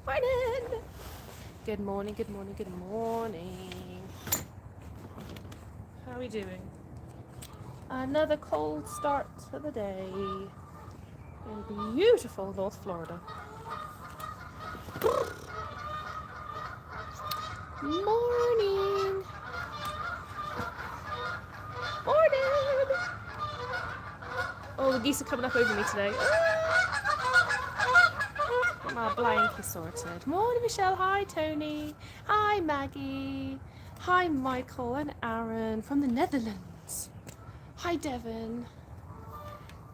Morning! Good morning, good morning, good morning. How are we doing? Another cold start to the day in beautiful North Florida. Morning! Morning! Oh, the geese are coming up over me today. Get my blanket sorted. Morning, Michelle. Hi, Tony. Hi, Maggie. Hi, Michael and Aaron from the Netherlands. Hi, Devon.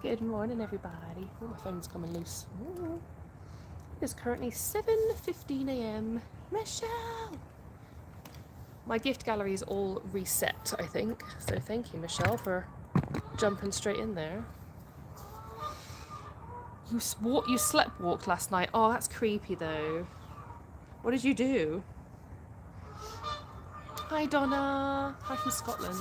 Good morning, everybody. Oh, my phone's coming loose. Ooh. It's currently 7:15 a.m. Michelle! My gift gallery is all reset, I think. So thank you, Michelle, for jumping straight in there. You slept walked last night. Oh, that's creepy, though. What did you do? Hi, Donna. Hi from Scotland.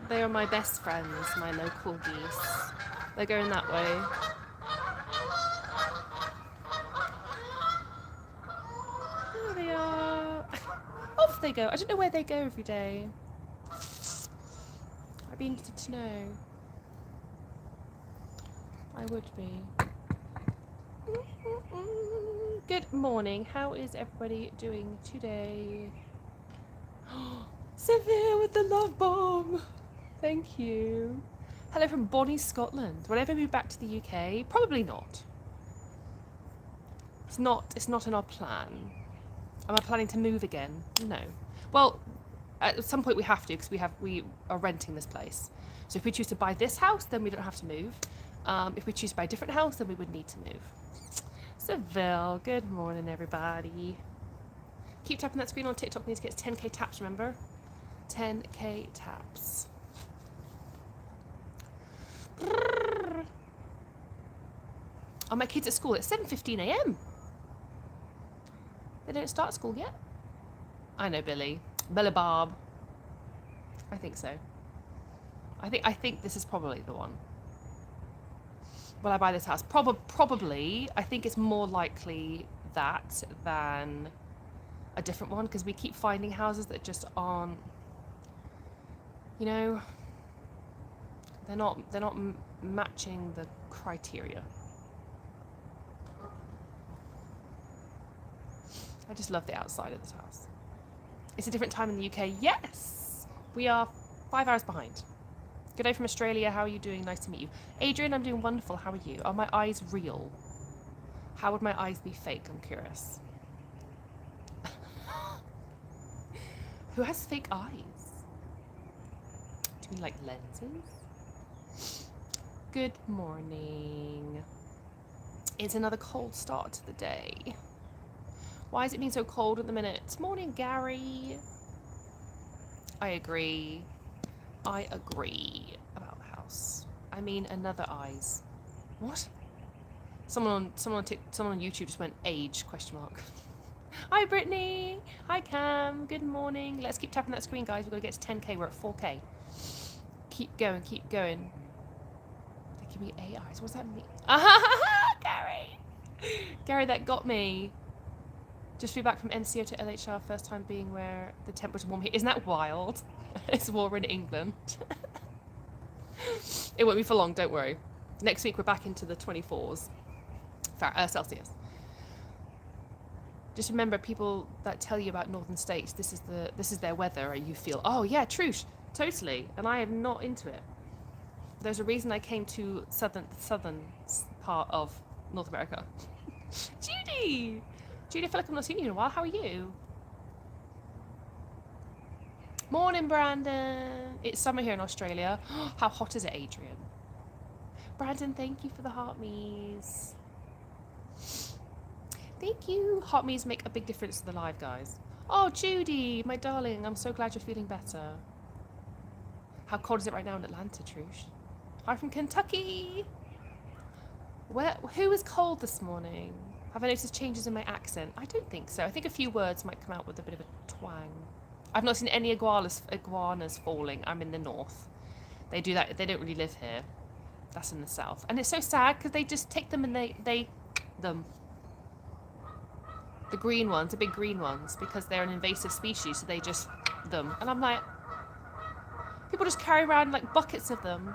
They are my best friends, my local geese. They're going that way. There they are. Off they go. I don't know where they go every day. I'd be interested to know. I would be. Good morning. How is everybody doing today? Severe with the love bomb. Thank you. Hello from Bonnie, Scotland. Will I ever move back to the UK? Probably not. It's not in our plan. Am I planning to move again? No. Well, at some point we have to because we are renting this place. So if we choose to buy this house, then we don't have to move. If we choose to buy a different house, then we would need to move. Seville, good morning, everybody. Keep tapping that screen on TikTok. We need to get 10k taps, remember? 10k taps. Oh, my kids at school. It's 7:15 a.m. They don't start school yet. I know, Billy. Billy Bob. I think so. I think this is probably the one. Will I buy this house? Probably. I think it's more likely that than a different one because we keep finding houses that just aren't, you know, they're not matching the criteria. I just love the outside of this house. It's a different time in the UK. Yes, we are 5 hours behind. Good day from Australia. How are you doing? Nice to meet you. Adrian, I'm doing wonderful. How are you? Are my eyes real? How would my eyes be fake? I'm curious. Who has fake eyes? Do you mean like lenses? Good morning. It's another cold start to the day. Why is it being so cold at the minute? Morning, Gary. I agree about the house. I mean, another eyes. What? Someone on YouTube just went age ? Hi, Brittany. Hi, Cam. Good morning. Let's keep tapping that screen, guys. We've got to get to 10k. We're at 4k. Keep going. Keep going. They give me A eyes. What does that mean? Gary, that got me. Just flew back from NCO to LHR, first time being where the temperature warm here. Isn't that wild? It's war in England. It won't be for long, don't worry. Next week we're back into the 24s Celsius. Just remember, people that tell you about northern states, this is their weather, and you feel, oh yeah, true, totally. And I am not into it. There's a reason I came to southern part of North America. Judy, I feel like I'm not seeing you in a while. How are you? Morning, Brandon. It's summer here in Australia. How hot is it, Adrian? Brandon, thank you for the heart me's. Thank you. Heart me's make a big difference to the live, guys. Oh, Judy, my darling. I'm so glad you're feeling better. How cold is it right now in Atlanta, Trush? Hi from Kentucky. Who was cold this morning? Have I noticed changes in my accent? I don't think so. I think a few words might come out with a bit of a twang. I've not seen any iguanas falling. I'm in the north. They do that. They don't really live here. That's in the south. And it's so sad because they just take them and they them. The green ones, the big green ones, because they're an invasive species, so they just them. And I'm like, people just carry around like buckets of them.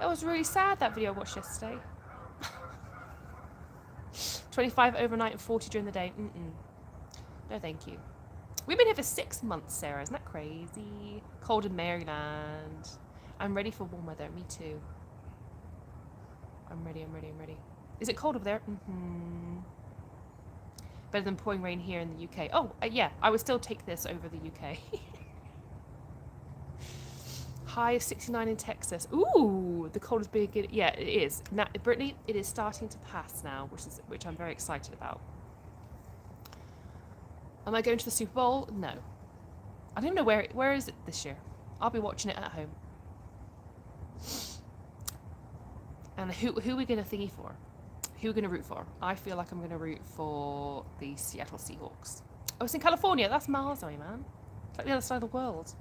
It was really sad, that video I watched yesterday. 25 overnight and 40 during the day. No, thank you. We've been here for 6 months, Sarah. Isn't that crazy? Cold in Maryland. I'm ready for warm weather. Me too. I'm ready. Is it cold over there? Better than pouring rain here in the UK. Oh, yeah. I would still take this over the UK. High of 69 in Texas. Ooh, the cold is big. Yeah, it is. Now, Brittany, it is starting to pass now, which I'm very excited about. Am I going to the Super Bowl? No. I don't know where is it this year. I'll be watching it at home. And who are we going to thingy for? Who are we going to root for? I feel like I'm going to root for the Seattle Seahawks. Oh, it's in California. That's miles away, man. It's like the other side of the world.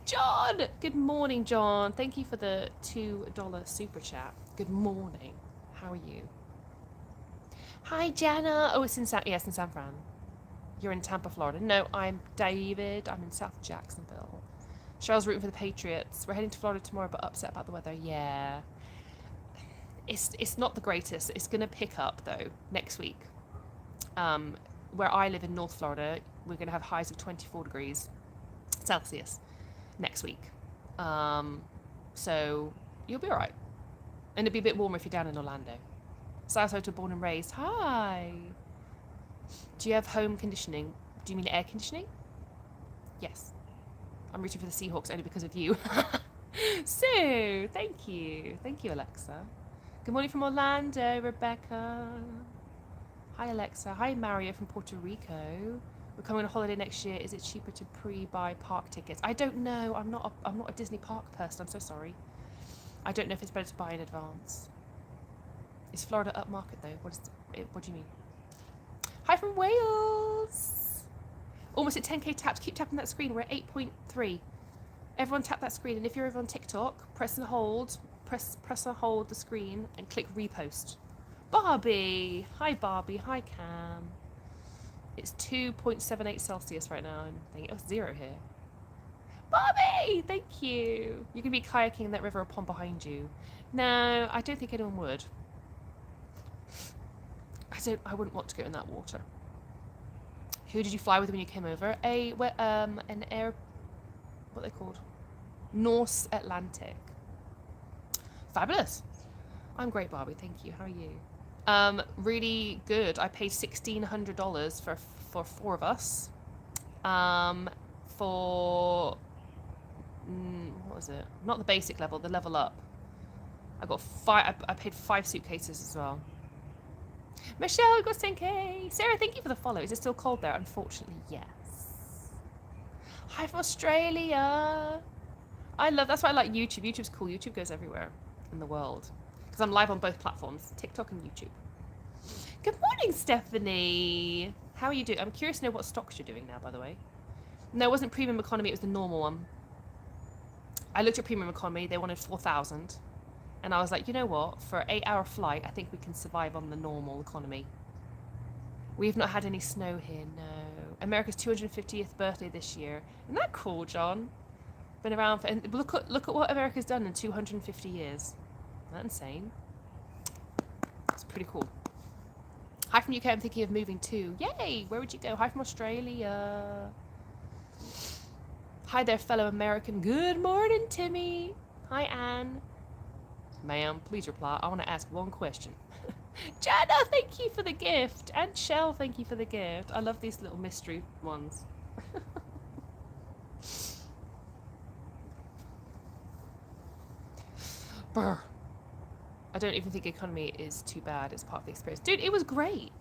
John! Good morning, John. Thank you for the $2 super chat. Good morning. How are you? Hi, Jana. Oh, it's in San Fran. You're in Tampa, Florida. No, I'm David. I'm in South Jacksonville. Cheryl's rooting for the Patriots. We're heading to Florida tomorrow, but upset about the weather. Yeah. It's not the greatest. It's going to pick up, though, next week. Where I live in North Florida, we're going to have highs of 24 degrees Celsius next week. So you'll be all right. And it'll be a bit warmer if you're down in Orlando. Southside, born and raised. Hi. Do you have home conditioning? Do you mean air conditioning? Yes. I'm rooting for the Seahawks only because of you. Sue, thank you. Thank you, Alexa. Good morning from Orlando, Rebecca. Hi, Alexa. Hi, Mario from Puerto Rico. We're coming on a holiday next year. Is it cheaper to pre-buy park tickets? I don't know. I'm not a Disney park person. I'm so sorry. I don't know if it's better to buy in advance. Is Florida upmarket though? What do you mean? Hi from Wales. Almost at 10k taps. Keep tapping that screen. We're at 8.3. Everyone tap that screen, and if you're over on TikTok, press and hold the screen and click repost. Barbie. Hi Barbie. Hi Cam. It's 2.78 Celsius right now. I'm thinking, oh, 0 here. Barbie, thank you. You can be kayaking in that river or pond behind you. No, I don't think anyone would. I wouldn't want to go in that water. Who did you fly with when you came over? An air, what are they called? Norse Atlantic. Fabulous. I'm great, Barbie. Thank you. How are you? Really good. I paid $1,600 for 4 of us. For what was it? Not the basic level, the level up. I got 5. I paid 5 suitcases as well. Michelle got 10k. Sarah, thank you for the follow. Is it still cold there? Unfortunately, yes. Hi from Australia. That's why I like YouTube. YouTube's cool. YouTube goes everywhere in the world. Because I'm live on both platforms, TikTok and YouTube. Good morning, Stephanie. How are you doing? I'm curious to know what stocks you're doing now, by the way. No, it wasn't premium economy. It was the normal one. I looked at premium economy. They wanted 4,000. And I was like, you know what? For an 8-hour flight, I think we can survive on the normal economy. We've not had any snow here, no. America's 250th birthday this year. Isn't that cool, John? Been around for... And look at what America's done in 250 years. Isn't that insane? It's pretty cool. Hi from UK, I'm thinking of moving too. Yay! Where would you go? Hi from Australia. Hi there, fellow American. Good morning, Timmy. Hi, Anne. Ma'am, please reply. I want to ask one question. Jana, thank you for the gift. And Shell, thank you for the gift. I love these little mystery ones. Brr. I don't even think economy is too bad as part of the experience. Dude, it was great.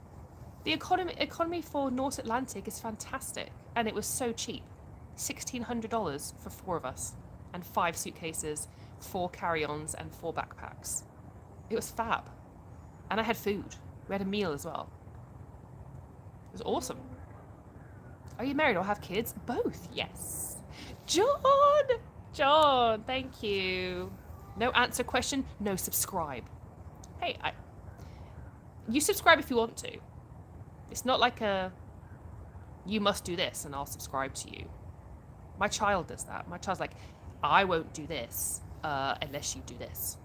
The economy for North Atlantic is fantastic. And it was so cheap. $1,600 for 4 of us. And 5 suitcases, 4 carry-ons, and 4 backpacks. It was fab. And I had food. We had a meal as well. It was awesome. Are you married or have kids? Both, yes. John! John, thank you. No answer question, no subscribe. Hey, you subscribe if you want to. It's not like you must do this and I'll subscribe to you. My child does that. My child's like, I won't do this unless you do this.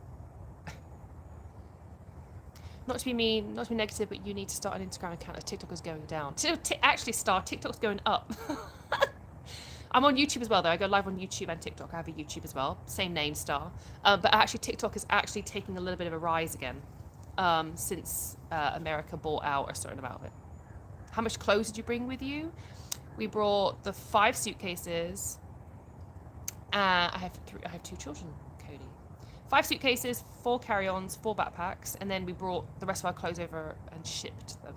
Not to be mean, not to be negative, but you need to start an Instagram account as TikTok is going down. Actually, TikTok's going up. I'm on YouTube as well, though. I go live on YouTube and TikTok. I have a YouTube as well. Same name, Star. But actually, TikTok is actually taking a little bit of a rise again since America bought out a certain amount of it. How much clothes did you bring with you? We brought the 5 suitcases. I have 2 children, Cody. 5 suitcases, 4 carry-ons, 4 backpacks, and then we brought the rest of our clothes over and shipped them.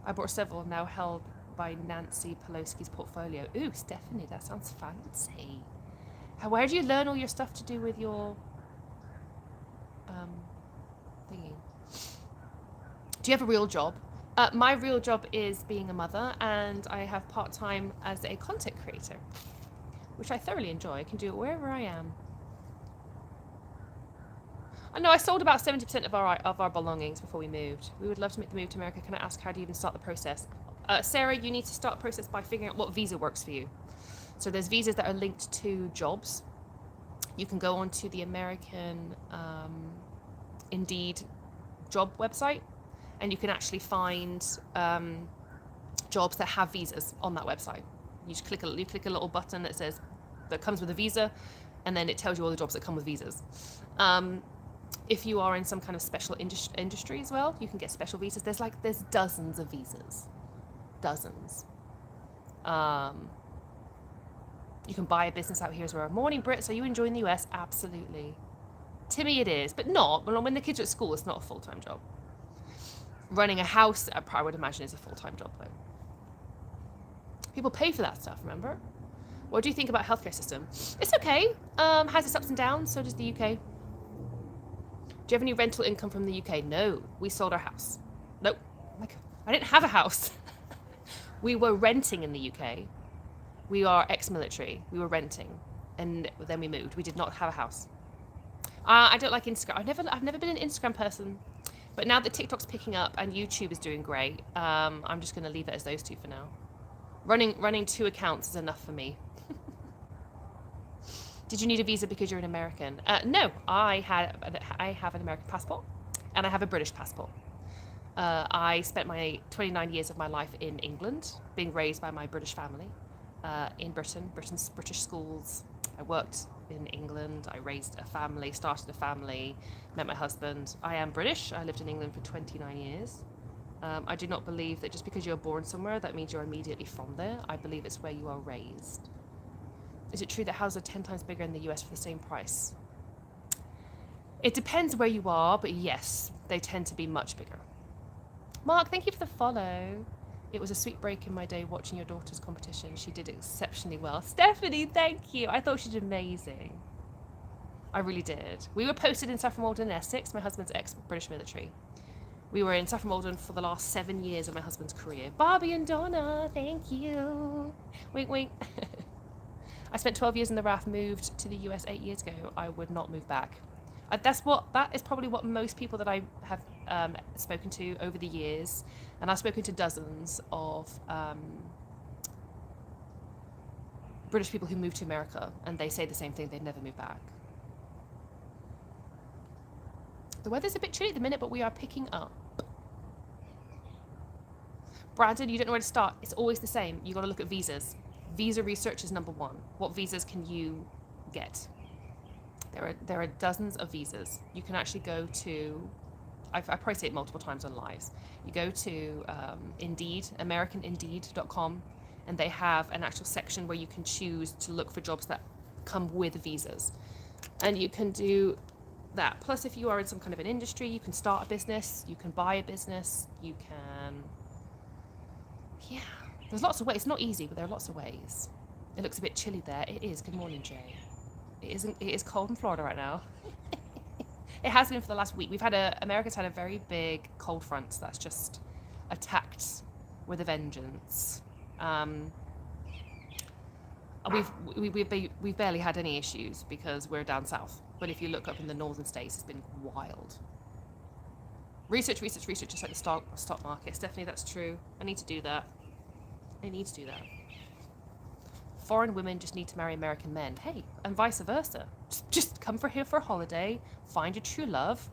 I brought several now held by Nancy Pelosi's portfolio. Ooh, Stephanie, that sounds fancy. Where do you learn all your stuff to do with your thingy? Do you have a real job? My real job is being a mother, and I have part-time as a content creator, which I thoroughly enjoy. I can do it wherever I am. I know I sold about 70% of our belongings before we moved. We would love to make the move to America. Can I ask, how do you even start the process? Sarah, you need to start the process by figuring out what visa works for you. So there's visas that are linked to jobs. You can go onto the American Indeed job website, and you can actually find jobs that have visas on that website. You just click a little button that says that comes with a visa, and then it tells you all the jobs that come with visas. If you are in some kind of special industry as well, you can get special visas. There's dozens of visas. Dozens. You can buy a business out here as well. Morning, Brits. Are you enjoying the US? Absolutely. Timmy, it is, but not. When the kids are at school, it's not a full-time job. Running a house, I would imagine, is a full-time job, though. People pay for that stuff, remember? What do you think about healthcare system? It's okay. Has its ups and downs. So does the UK. Do you have any rental income from the UK? No. We sold our house. Nope. I didn't have a house. We were renting in the UK. We are ex-military. We were renting, and then we moved. We did not have a house. I don't like Instagram. I've never been an Instagram person, but now that TikTok's picking up and YouTube is doing great, I'm just going to leave it as those 2 for now. Running 2 accounts is enough for me. Did you need a visa because you're an American? No, I have an American passport, and I have a British passport. I spent my 29 years of my life in England, being raised by my British family, in Britain's British schools. I worked in England. I raised a family, started a family, met my husband. I am British. I lived in England for 29 years. I do not believe that just because you're born somewhere, that means you're immediately from there. I believe it's where you are raised. Is it true that houses are 10 times bigger in the US for the same price? It depends where you are, but yes, they tend to be much bigger. Mark, thank you for the follow. It was a sweet break in my day watching your daughter's competition. She did exceptionally well. Stephanie, thank you. I thought she did amazing. I really did. We were posted in Saffron Walden, Essex, my husband's ex-British military. We were in Saffron Walden for the last 7 years of my husband's career. Bobby and Donna, thank you. Wink, wink. I spent 12 years in the RAF, moved to the US 8 years ago. I would not move back. That is probably what most people that I have spoken to over the years, and I've spoken to dozens of British people who moved to America, and they say the same thing, they'd never move back. The weather's a bit chilly at the minute, but we are picking up. Brandon, you don't know where to start. It's always the same. You got to look at visas. Visa research is number 1. What visas can you get? There are dozens of visas. You can actually go to, I've probably said it multiple times on lives. You go to Indeed, AmericanIndeed.com, and they have an actual section where you can choose to look for jobs that come with visas. And you can do that. Plus, if you are in some kind of an industry, you can start a business, you can buy a business, you can, yeah, there's lots of ways. It's not easy, but there are lots of ways. It looks a bit chilly there. It is. Good morning, Jay. It is cold in Florida right now. It has been for the last week. America's had a very big cold front that's just attacked with a vengeance. We've barely had any issues because we're down south. But if you look up in the northern states, it's been wild. Research, just like the stock market. Stephanie, that's true. I need to do that. Foreign women just need to marry American men. Hey, and vice versa. Just come for here for a holiday, find your true love.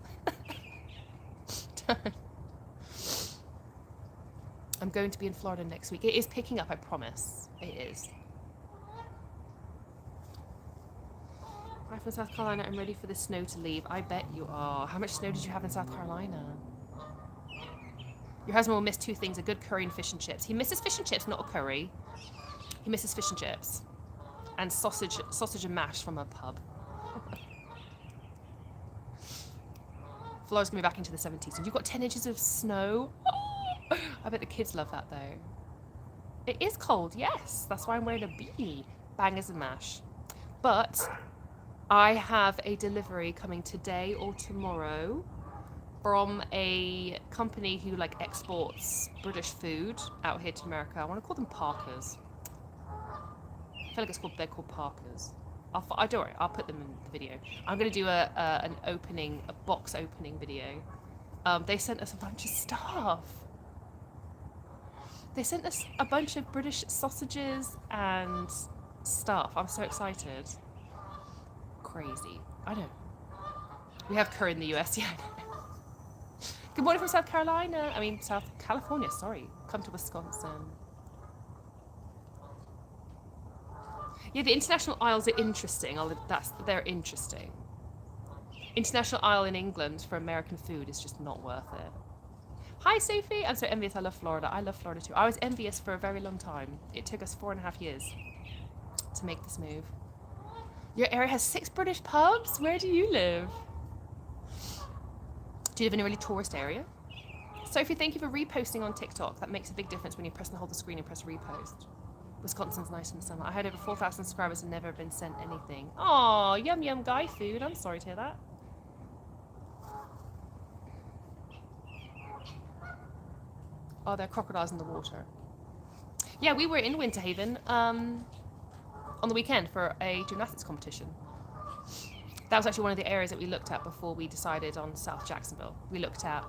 I'm going to be in Florida next week. It is picking up, I promise. It is. Hi from South Carolina. I'm ready for the snow to leave. I bet you are. How much snow did you have in South Carolina? Your husband will miss two things, a good curry and fish and chips. He misses fish and chips, not a curry. He misses fish and chips. And sausage and mash from a pub. Florida's going to be back into the 70s. And you've got 10 inches of snow. I bet the kids love that, though. It is cold, yes. That's why I'm wearing a beanie. Bangers and mash. But I have a delivery coming today or tomorrow from a company who like exports British food out here to America. I want to call them Parkers. I feel like they're called Parkers. Don't worry, I'll put them in the video. I'm going to do a box opening video. They sent us a bunch of stuff. They sent us a bunch of British sausages and stuff. I'm so excited. Crazy. I know. We have curry in the US, yeah. Good morning from South California, sorry. Come to Wisconsin. Yeah, the international aisles are interesting. They're interesting. International aisle in England for American food is just not worth it. Hi, Sophie. I'm so envious. I love Florida. I love Florida too. I was envious for a very long time. It took us 4.5 years to make this move. Your area has 6 British pubs? Where do you live? Do you live in a really tourist area? Sophie, thank you for reposting on TikTok. That makes a big difference when you press and hold the screen and press repost. Wisconsin's nice in the summer. I had over 4,000 subscribers and never been sent anything. Aw, yum yum guy food. I'm sorry to hear that. Oh, there are crocodiles in the water. Yeah, we were in Winter Haven on the weekend for a gymnastics competition. That was actually one of the areas that we looked at before we decided on South Jacksonville. We looked at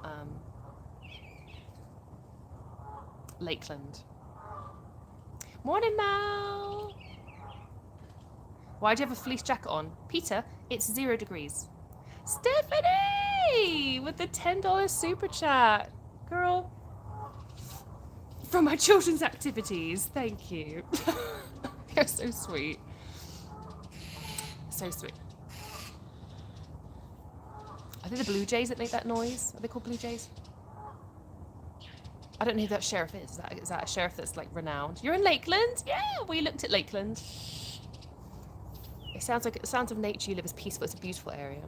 Lakeland. Morning, Mal. Why do you have a fleece jacket on? Peter, it's 0 degrees. Stephanie with the $10 super chat. Girl, from my children's activities. Thank you. You're so sweet. So sweet. Are they the Blue Jays that make that noise? Are they called Blue Jays? I don't know who that sheriff is. Is that a sheriff that's like renowned? You're in Lakeland? Yeah, we looked at Lakeland. It sounds like the sounds of nature. You live is peaceful. It's a beautiful area.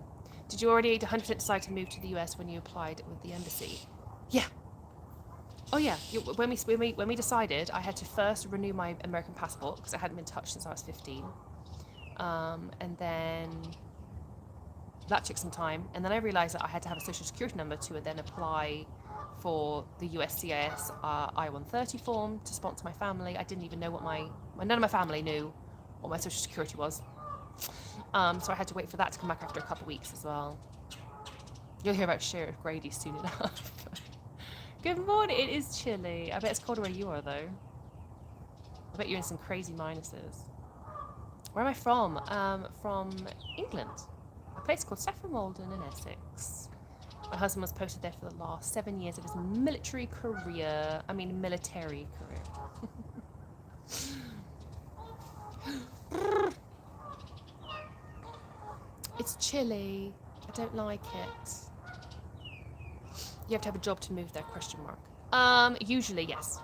Did you already 100% decide to move to the US when you applied with the embassy? Yeah. Oh yeah. When we decided, I had to first renew my American passport because I hadn't been touched since I was 15, and then that took some time. And then I realized that I had to have a social security number to then apply for the USCIS I-130 form to sponsor my family. I didn't even know none of my family knew what my social security was. So I had to wait for that to come back after a couple of weeks as well. You'll hear about Sheriff Grady soon enough. Good morning. It is chilly. I bet it's colder where you are, though. I bet you're in some crazy minuses. Where am I from? From England. A place called Saffron Walden in Essex. My husband was posted there for the last 7 years of his military career. It's chilly. I don't like it. You have to have a job to move there, ? Usually, yes.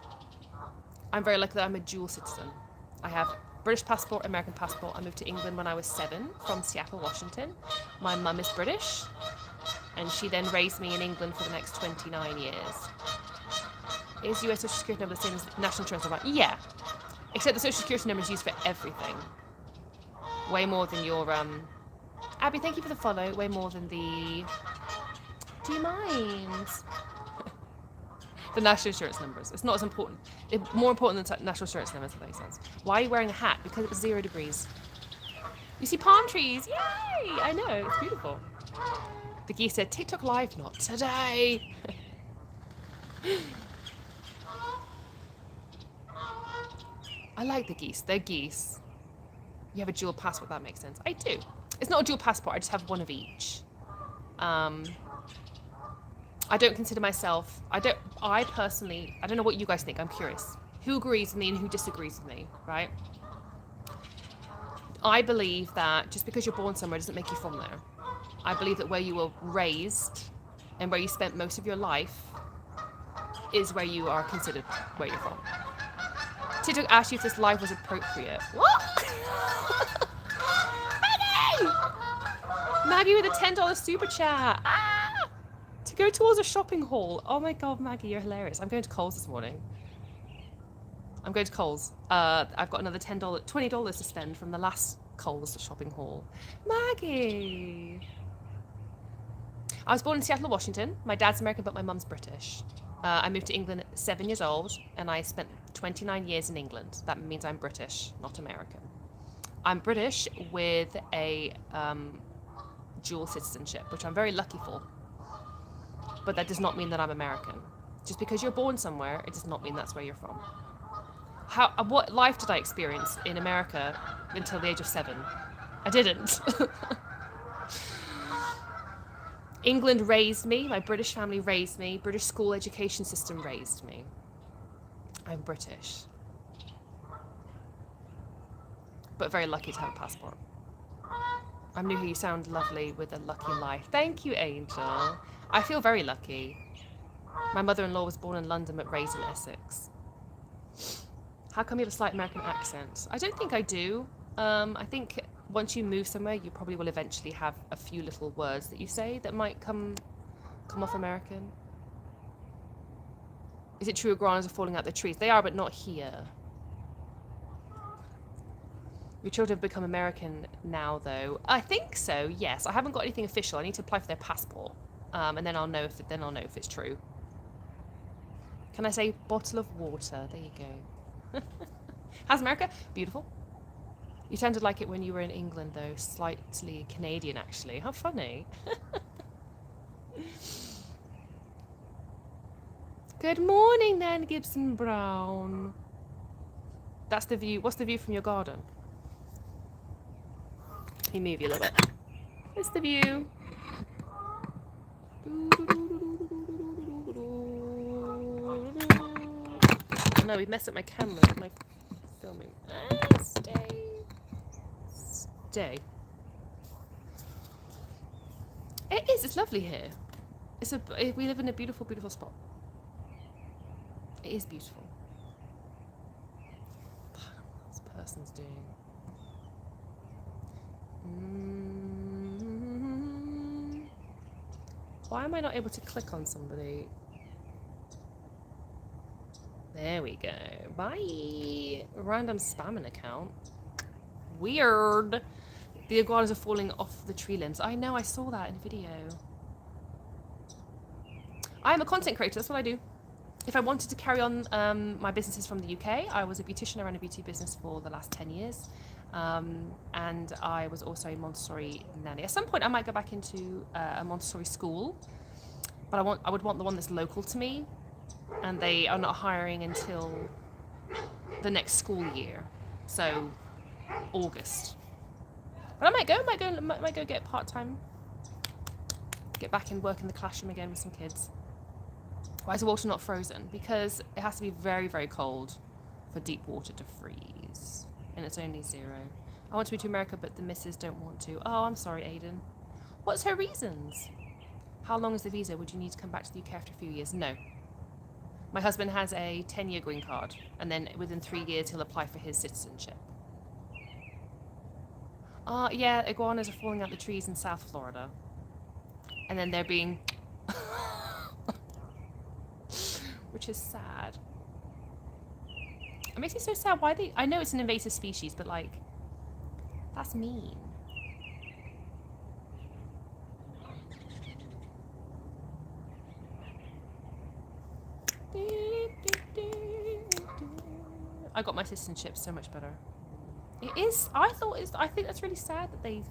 I'm very lucky that I'm a dual citizen. I have British passport, American passport. I moved to England when I was 7 from Seattle, Washington. My mum is British, and she then raised me in England for the next 29 years. Is US Social Security number the same as national insurance number? Yeah, except the Social Security number is used for everything. Way more than your Abby, thank you for the follow. Way more than the. Do you mind? The national insurance numbers. It's not as important. It's more important than national insurance numbers, if that makes sense. Why are you wearing a hat? Because it's 0 degrees. You see palm trees. Yay! I know. It's beautiful. The geese said, TikTok live, not today. I like the geese. They're geese. You have a dual passport, that makes sense. I do. It's not a dual passport, I just have one of each. I don't consider myself, I personally, I don't know what you guys think, I'm curious. Who agrees with me and who disagrees with me, right? I believe that just because you're born somewhere doesn't make you from there. I believe that where you were raised and where you spent most of your life is where you are considered where you're from. TikTok asked you if this live was appropriate. What? Maggie! Maggie with a $10 super chat. Ah! To go towards a shopping haul. Oh my god, Maggie, you're hilarious. I'm going to Coles this morning. I'm going to Coles. I've got another $20 to spend from the last Coles shopping haul. Maggie! I was born in Seattle, Washington. My dad's American, but my mum's British. I moved to England at 7 years old, and I spent 29 years in England. That means I'm British, not American. I'm British with a dual citizenship, which I'm very lucky for. But that does not mean that I'm American. Just because you're born somewhere, it does not mean that's where you're from. What life did I experience in America until the age of 7? I didn't. England raised me, my British family raised me, British school education system raised me. I'm British. But very lucky to have a passport. I'm new here, you sound lovely with a lucky life. Thank you, Angel. I feel very lucky. My mother-in-law was born in London but raised in Essex. How come you have a slight American accent? I don't think I do. I think once you move somewhere, you probably will eventually have a few little words that you say that might come off American. Is it true iguanas are falling out the trees? They are, but not here. Your children have become American now, though. I think so, yes. I haven't got anything official. I need to apply for their passport. And then I'll know if it's true. Can I say bottle of water? There you go. How's America? Beautiful. You sounded like it when you were in England, though. Slightly Canadian, actually. How funny. Good morning, Nan Gibson Brown. That's the view. What's the view from your garden? Let me move you a little bit. It's the view. Oh no, we've messed up my camera. My filming. Stay. It is. It's lovely here. We live in a beautiful, beautiful spot. It is beautiful. I don't know what this person's doing. Why am I not able to click on somebody? There we go. Bye. Random spamming account. Weird. The iguanas are falling off the tree limbs. I know, I saw that in a video. I am a content creator, that's what I do. If I wanted to carry on my businesses from the UK, I was a beautician. I ran a beauty business for the last 10 years. And I was also a Montessori nanny. At some point I might go back into a Montessori school, but I would want the one that's local to me, and they are not hiring until the next school year, so August. But I might go get part-time, get back and work in the classroom again with some kids. Why is the water not frozen? Because it has to be very, very cold for deep water to freeze. And it's only 0. I want to move to America, but the missus don't want to. Oh, I'm sorry, Aiden. What's her reasons? How long is the visa? Would you need to come back to the UK after a few years? No. My husband has a 10-year green card, and then within 3 years he'll apply for his citizenship. Yeah, iguanas are falling out the trees in South Florida. And then they're being... which is sad. It makes me so sad. Why they... I know it's an invasive species, but like... that's mean. I got my citizenship so much better. It is. I think that's really sad that they.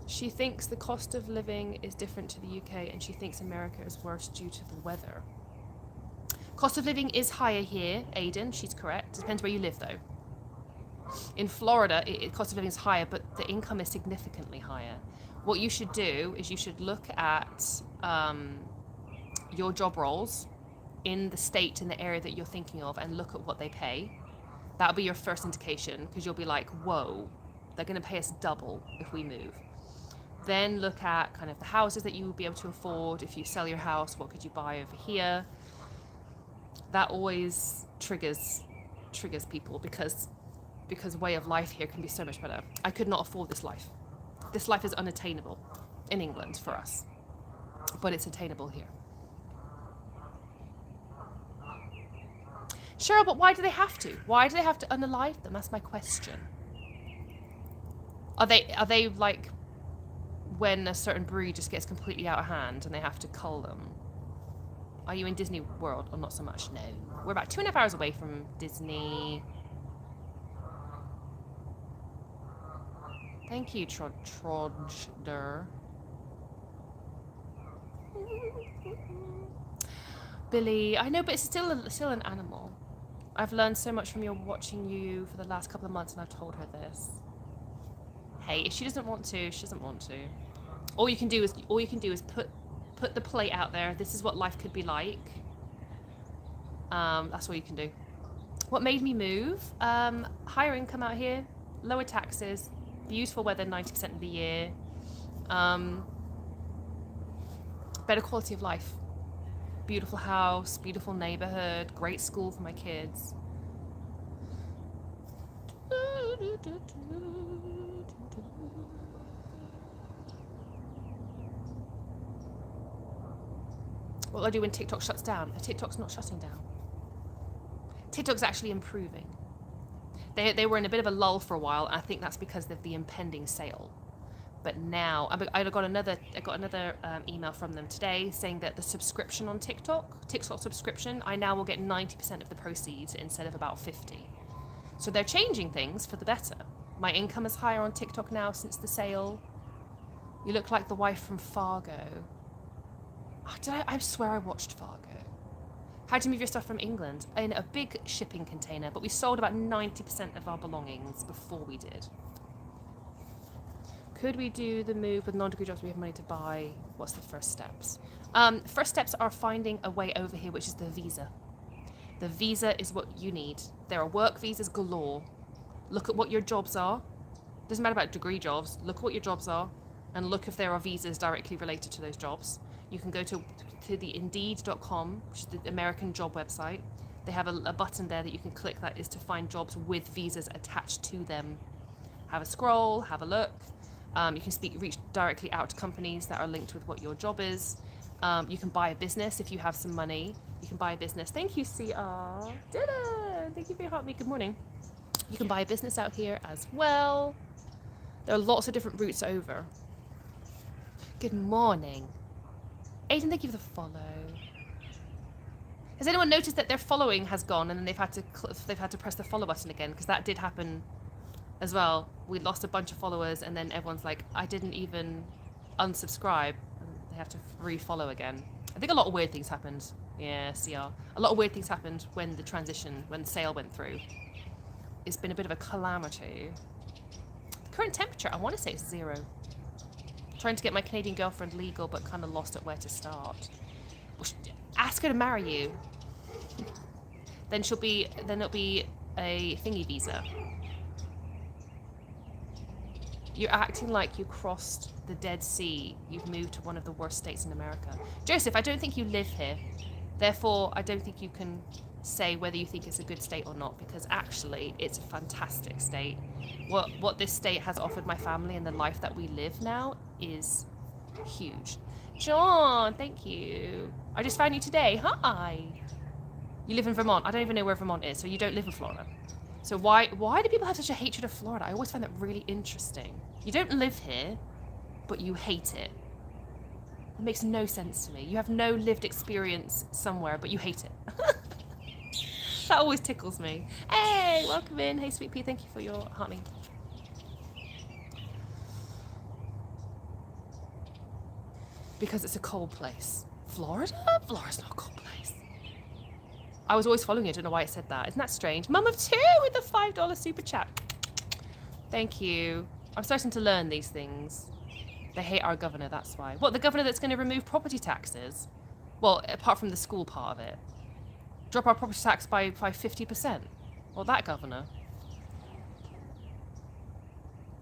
She thinks the cost of living is different to the UK, and she thinks America is worse due to the weather. Cost of living is higher here, Aiden. She's correct. Depends where you live, though. In Florida, cost of living is higher, but the income is significantly higher. What you should do is you should look at your job roles in the state, in the area that you're thinking of, and look at what they pay. That'll be your first indication, because you'll be like, whoa, they're going to pay us double if we move. Then look at kind of the houses that you will be able to afford. If you sell your house, what could you buy over here? That always triggers people, because way of life here can be so much better. I could not afford this life. This life is unattainable in England for us, but it's attainable here. Cheryl, but why do they have to? Why do they have to unalive them? That's my question. Are they like when a certain breed just gets completely out of hand and they have to cull them? Are you in Disney World or not so much? No. We're about 2.5 hours away from Disney. Thank you, Trodger. Billy, I know, but it's still an animal. I've learned so much from watching you for the last couple of months, and I've told her this. Hey, if she doesn't want to, she doesn't want to. All you can do is put the plate out there. This is what life could be like. That's all you can do. What made me move? Higher income out here, lower taxes, beautiful weather 90% of the year, better quality of life, beautiful house, beautiful neighborhood, great school for my kids. What will I do when TikTok shuts down? TikTok's not shutting down. TikTok's actually improving. They were in a bit of a lull for a while, and I think that's because of the impending sale. But now I got another email from them today saying that the subscription on TikTok subscription, I now will get 90% of the proceeds instead of about 50. So they're changing things for the better. My income is higher on TikTok now since the sale. You look like the wife from Fargo. Oh, I swear I watched Fargo. How'd you move your stuff from England? In a big shipping container, but we sold about 90% of our belongings before we did. Could we do the move with non-degree jobs we have money to buy? What's the first steps? First steps are finding a way over here, which is the visa. The visa is what you need. There are work visas galore. Look at what your jobs are. Doesn't matter about degree jobs. Look at what your jobs are and look if there are visas directly related to those jobs. You can go to the Indeed.com, which is the American job website. They have a button there that you can click that is to find jobs with visas attached to them. Have a scroll, have a look. You can reach directly out to companies that are linked with what your job is. You can buy a business if you have some money. You can buy a business. Thank you, CR. Dylan, thank you for your heartbeat. Good morning. You can buy a business out here as well. There are lots of different routes over. Good morning. Aiden, thank you for the follow. Has anyone noticed that their following has gone and then they've had to press the follow button again? Because that did happen as well. We lost a bunch of followers and then everyone's like, I didn't even unsubscribe. And they have to re-follow again. I think a lot of weird things happened. Yeah, CR. A lot of weird things happened when the sale went through. It's been a bit of a calamity. The current temperature, I want to say it's 0. Trying to get my Canadian girlfriend legal, but kind of lost at where to start. Ask her to marry you. Then it'll be a thingy visa. You're acting like you crossed the Dead Sea. You've moved to one of the worst states in America. Joseph, I don't think you live here. Therefore, I don't think you can say whether you think it's a good state or not, because actually it's a fantastic state. What this state has offered my family and the life that we live now is huge. John, thank you. I just found you today. Hi. You live in Vermont. I don't even know where Vermont is, so you don't live in Florida. So why do people have such a hatred of Florida? I always find that really interesting. You don't live here, but you hate it. It makes no sense to me. You have no lived experience somewhere, but you hate it. That always tickles me. Hey, welcome in. Hey, Sweet Pea, thank you for your honey. Because it's a cold place. Florida? Florida's not a cold place. I was always following it. I don't know why it said that. Isn't that strange? Mum of two with the $5 super chat. Thank you. I'm starting to learn these things. They hate our governor, that's why. What, the governor that's going to remove property taxes? Well, apart from the school part of it. Drop our property tax by 50%. Well, that governor.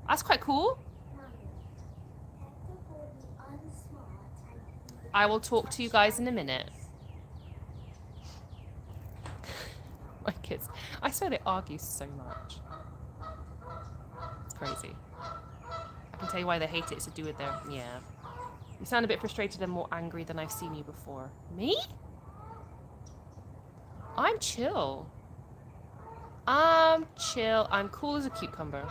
That's quite cool. I will talk to you guys in a minute. My kids. I swear they argue so much. It's crazy. I can tell you why they hate it. It's to do with their... Yeah. You sound a bit frustrated and more angry than I've seen you before. Me? I'm chill. I'm chill. I'm cool as a cucumber.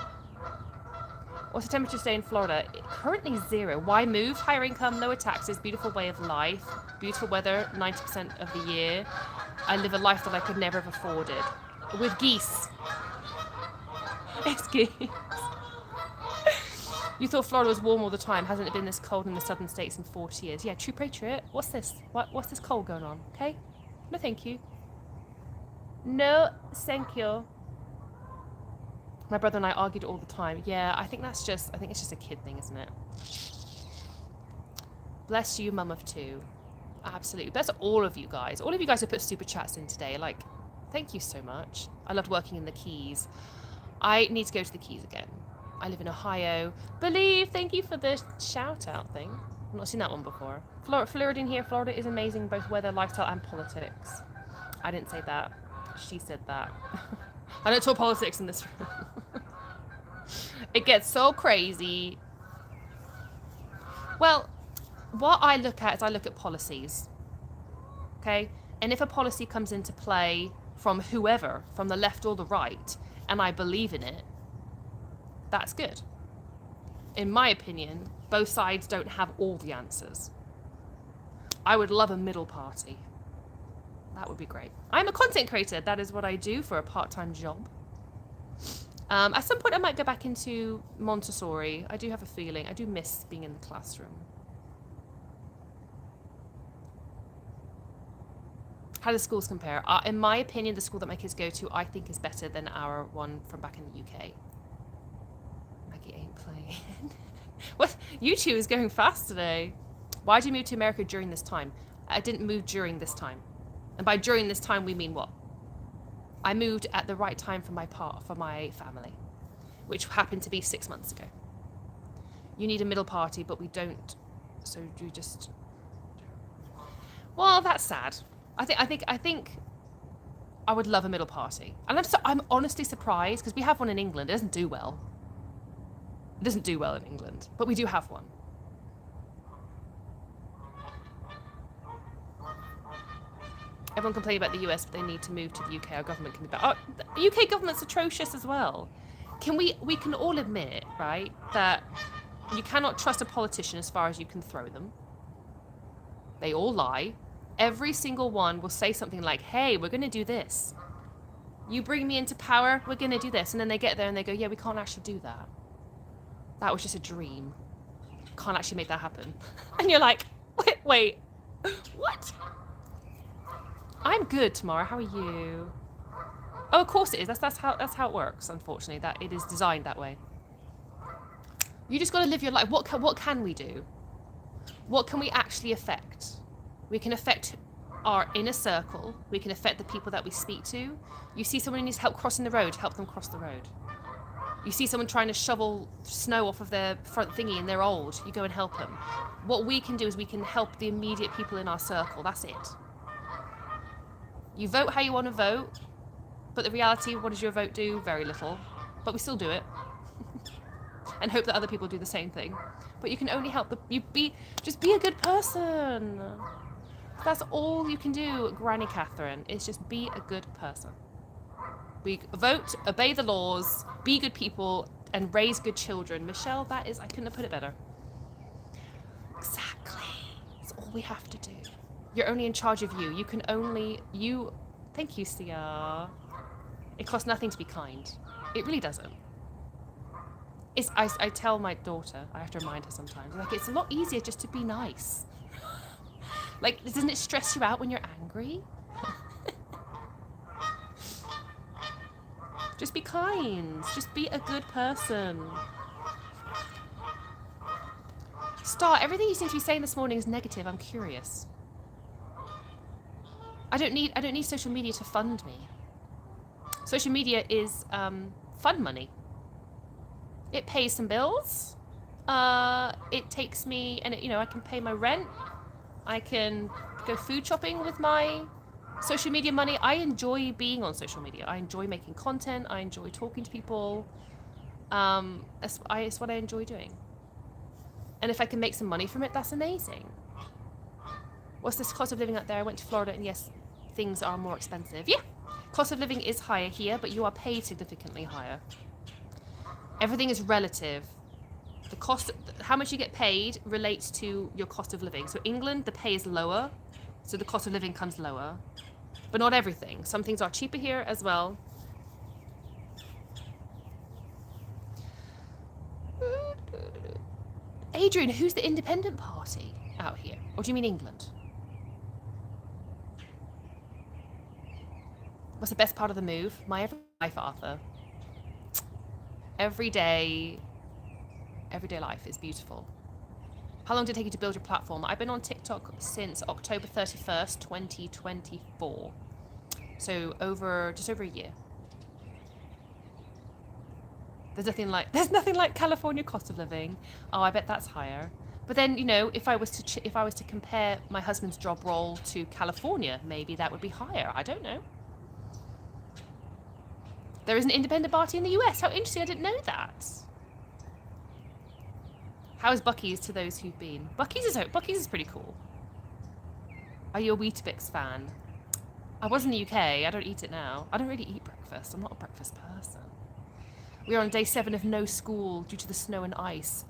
What's the temperature today in Florida? Currently 0. Why move? Higher income, lower taxes, beautiful way of life, beautiful weather 90% of the year. I live a life that I could never have afforded. With geese. It's geese. You thought Florida was warm all the time. Hasn't it been this cold in the southern states in 40 years? Yeah, true patriot. What's this? What's this cold going on? Okay? No, thank you. No, thank you. My brother and I argued all the time. Yeah, I think it's just a kid thing, isn't it? Bless you, mum of two. Absolutely. Bless all of you guys. All of you guys who put super chats in today. Like, thank you so much. I loved working in the Keys. I need to go to the Keys again. I live in Ohio. Believe, thank you for the shout out thing. I've not seen that one before. Floridian here. Florida is amazing, both weather, lifestyle, and politics. I didn't say that. She said that. I don't talk politics in this room. It gets so crazy. Well, what I look at is I look at policies. Okay? And if a policy comes into play from whoever, from the left or the right, and I believe in it, that's good. In my opinion, both sides don't have all the answers. I would love a middle party. That would be great. I'm a content creator. That is what I do for a part-time job. At some point, I might go back into Montessori. I do have a feeling. I do miss being in the classroom. How do schools compare? In my opinion, the school that my kids go to, I think, is better than our one from back in the UK. Maggie ain't playing. What? You two is going fast today. Why did you move to America during this time? I didn't move during this time. And by during this time, we mean what? I moved at the right time for my family, which happened to be 6 months ago. You need a middle party, but we don't. So you just... Well, that's sad. I think I would love a middle party. And I'm honestly surprised, because we have one in England. It doesn't do well. It doesn't do well in England, but we do have one. Everyone complains about the US, but they need to move to the UK. Our government can be better. Oh, the UK government's atrocious as well. We can all admit, right, that you cannot trust a politician as far as you can throw them. They all lie. Every single one will say something like, hey, we're going to do this. You bring me into power, we're going to do this. And then they get there and they go, yeah, we can't actually do that. That was just a dream. Can't actually make that happen. And you're like, wait, what? I'm good, Tamara. How are you? Oh, of course it is. That's how it works, unfortunately. That it is designed that way. You just got to live your life. What can we do? What can we actually affect? We can affect our inner circle. We can affect the people that we speak to. You see someone who needs help crossing the road, help them cross the road. You see someone trying to shovel snow off of their front thingy and they're old, you go and help them. What we can do is we can help the immediate people in our circle. That's it. You vote how you want to vote, but the reality, what does your vote do? Very little. But we still do it. And hope that other people do the same thing. But you can only help just be a good person. That's all you can do, Granny Catherine, is just be a good person. We vote, obey the laws, be good people, and raise good children. Michelle, I couldn't have put it better. Exactly. That's all we have to do. You're only in charge of you. You Thank you, Sia. It costs nothing to be kind. It really doesn't. I tell my daughter, I have to remind her sometimes, like, it's a lot easier just to be nice. Like, doesn't it stress you out when you're angry? Just be kind. Just be a good person. Star, everything you seem to be saying this morning is negative. I'm curious. I don't need social media to fund me. Social media is fun money. It pays some bills. It takes me, and I can pay my rent. I can go food shopping with my social media money. I enjoy being on social media. I enjoy making content. I enjoy talking to people. It's what I enjoy doing. And if I can make some money from it, that's amazing. What's this cost of living out there? I went to Florida, and yes, things are more expensive. Yeah, cost of living is higher here, but you are paid significantly higher. Everything is relative. The cost, how much you get paid, relates to your cost of living. So England, the pay is lower, so the cost of living comes lower. But not everything. Some things are cheaper here as well. Adrian, who's the independent party out here? Or do you mean England? What's the best part of the move? My everyday life, Arthur. Everyday life is beautiful. How long did it take you to build your platform? I've been on TikTok since October 31st, 2024. So just over a year. There's nothing like California cost of living. Oh, I bet that's higher. But then, if I was to compare my husband's job role to California, maybe that would be higher. I don't know. There is an independent party in the US. How interesting! I didn't know that. How is Buc-ee's to those who've been? Buc-ee's is pretty cool. Are you a Weetabix fan? I was in the UK. I don't eat it now. I don't really eat breakfast. I'm not a breakfast person. We are on day 7 of no school due to the snow and ice.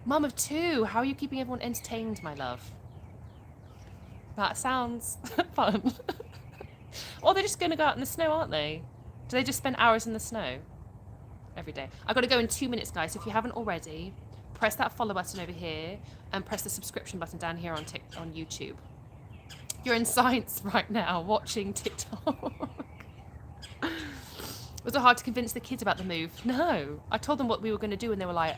Mum of 2, how are you keeping everyone entertained, my love? That sounds fun. Or they're just going to go out in the snow, aren't they? Do they just spend hours in the snow every day? I've got to go in 2 minutes, guys. So if you haven't already, press that follow button over here and press the subscription button down here on YouTube. You're in science right now watching TikTok. Was it hard to convince the kids about the move? No. I told them what we were going to do and they were like,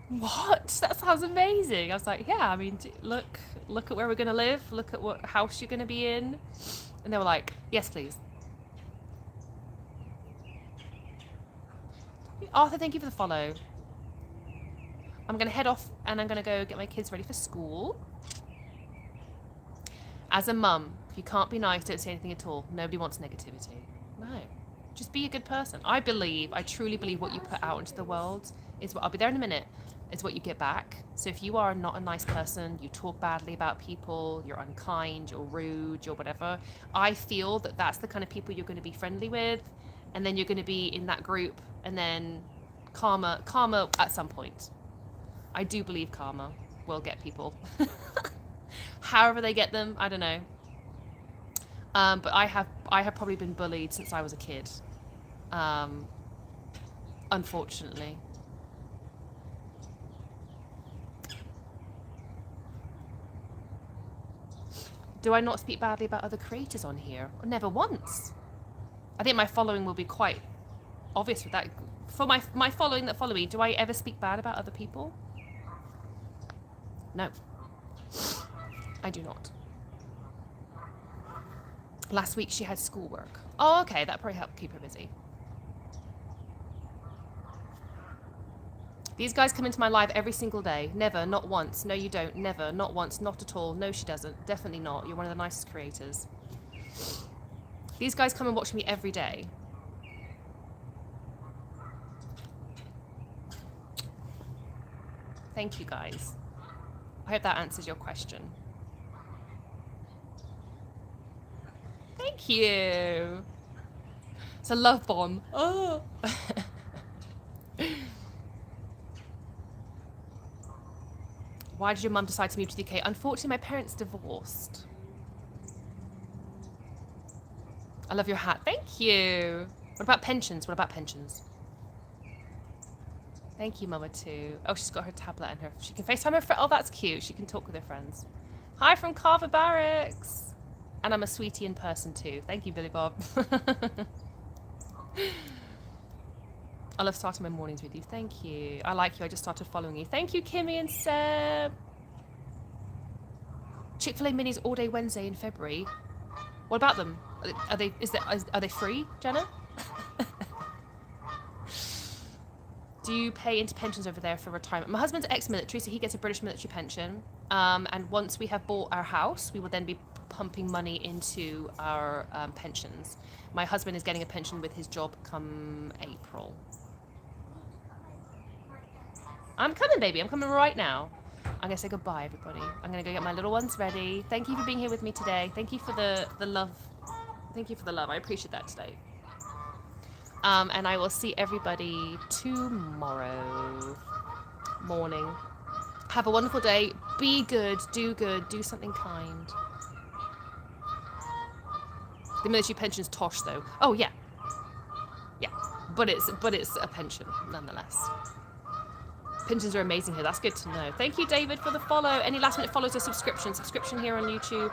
what? That sounds amazing. I was like, yeah, I mean, look at where we're going to live. Look at what house you're going to be in. And they were like, yes, please. Arthur, thank you for the follow. I'm going to head off and I'm going to go get my kids ready for school. As a mum, if you can't be nice, don't say anything at all. Nobody wants negativity. No. Just be a good person. I truly believe what you put out into the world is what, I'll be there in a minute, is what you get back. So if you are not a nice person, you talk badly about people, you're unkind, you're rude, you're whatever, I feel that that's the kind of people you're going to be friendly with, and then you're going to be in that group, and then karma at some point. I do believe karma will get people. However they get them, I don't know. But I have probably been bullied since I was a kid. Unfortunately. Do I not speak badly about other creators on here? Never once. I think my following will be quite obvious with that. For my following that follow me, do I ever speak bad about other people? No. I do not. Last week she had schoolwork. Oh, okay, that probably helped keep her busy. These guys come into my live every single day. Never, not once. No, you don't. Never, not once, not at all. No, she doesn't. Definitely not. You're one of the nicest creators. These guys come and watch me every day. Thank you, guys. I hope that answers your question. Thank you. It's a love bomb. Oh. Why did your mum decide to move to the UK? Unfortunately, my parents divorced. I love your hat. Thank you. What about pensions? What about pensions? Thank you, Mama, too. Oh, she's got her tablet and her... She can FaceTime her friend. Oh, that's cute. She can talk with her friends. Hi from Carver Barracks. And I'm a sweetie in person, too. Thank you, Billy Bob. I love starting my mornings with you. Thank you. I like you. I just started following you. Thank you, Kimmy and Seb. Chick-fil-A minis all day Wednesday in February. What about them? Are they free, Jenna? Do you pay into pensions over there for retirement? My husband's ex-military, so he gets a British military pension. And once we have bought our house, we will then be pumping money into our pensions. My husband is getting a pension with his job come April. I'm coming, baby. I'm coming right now. I'm going to say goodbye, everybody. I'm going to go get my little ones ready. Thank you for being here with me today. Thank you for the love. Thank you for the love. I appreciate that today. And I will see everybody tomorrow morning. Have a wonderful day. Be good. Do something kind. The military pension's tosh, though. Oh, yeah. Yeah. But it's a pension, nonetheless. Pensions are amazing here. That's good to know. Thank you, David, for the follow. Any last minute follows or subscription here on YouTube.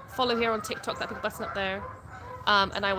Follow here on TikTok, that big button up there. And I will